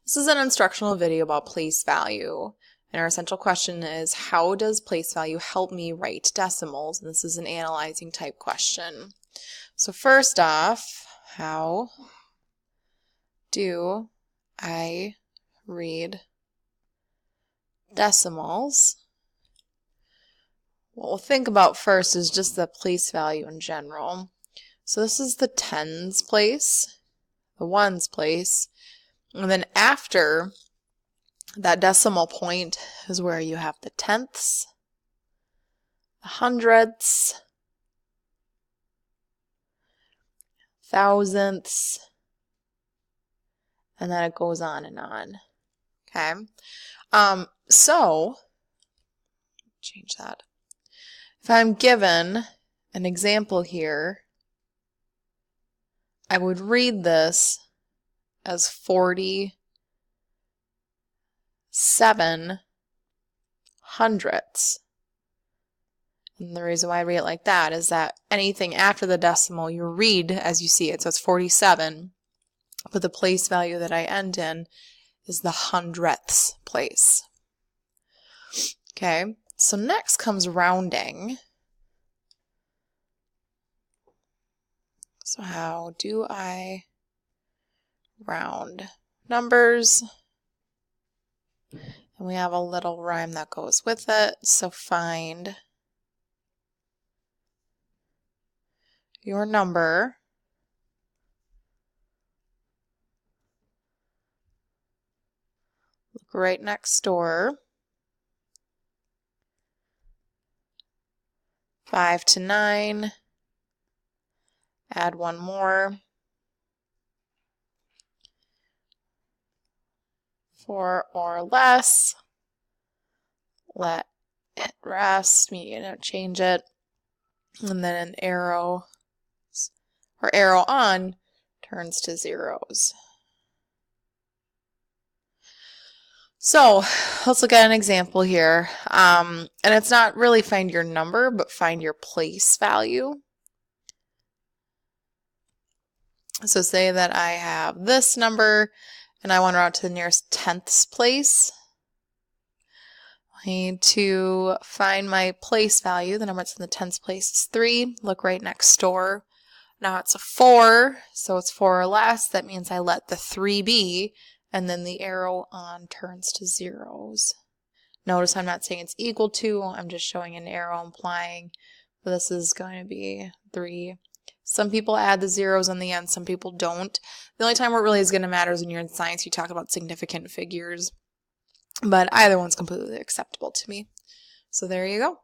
This is an instructional video about place value. And our essential question is, how does place value help me write decimals? And this is an analyzing type question. So first off, how do I read decimals? What we'll think about first is just the place value in general. So this is the tens place, the ones place, and then after that decimal point is where you have the tenths, the hundredths, thousandths, and then it goes on and on. Okay, so change that. If I'm given an example here, I would read this as 47 hundredths. And the reason why I read it like that is that anything after the decimal you read as you see it. So it's 47, but the place value that I end in is the hundredths place. Okay, so next comes rounding. So how do I round numbers? And we have a little rhyme that goes with it. So find your number look right next door. 5 to 9. Add one more. 4 or less. Let it rest. Change it. And then an arrow or arrow on turns to zeros. So let's look at an example here. And it's not really find your number, but find your place value. So say that I have this number and I want to round to the nearest tenths place. I need to find my place value. The number that's in the tenths place is 3. Look right next door. Now it's a 4, so it's 4 or less. That means I let the 3 be, and then the arrow on turns to zeros. Notice I'm not saying it's equal to, I'm just showing an arrow implying this is going to be 3. Some people add the zeros on the end, some people don't. The only time where it really is going to matter is when you're in science, you talk about significant figures. But either one's completely acceptable to me. So there you go.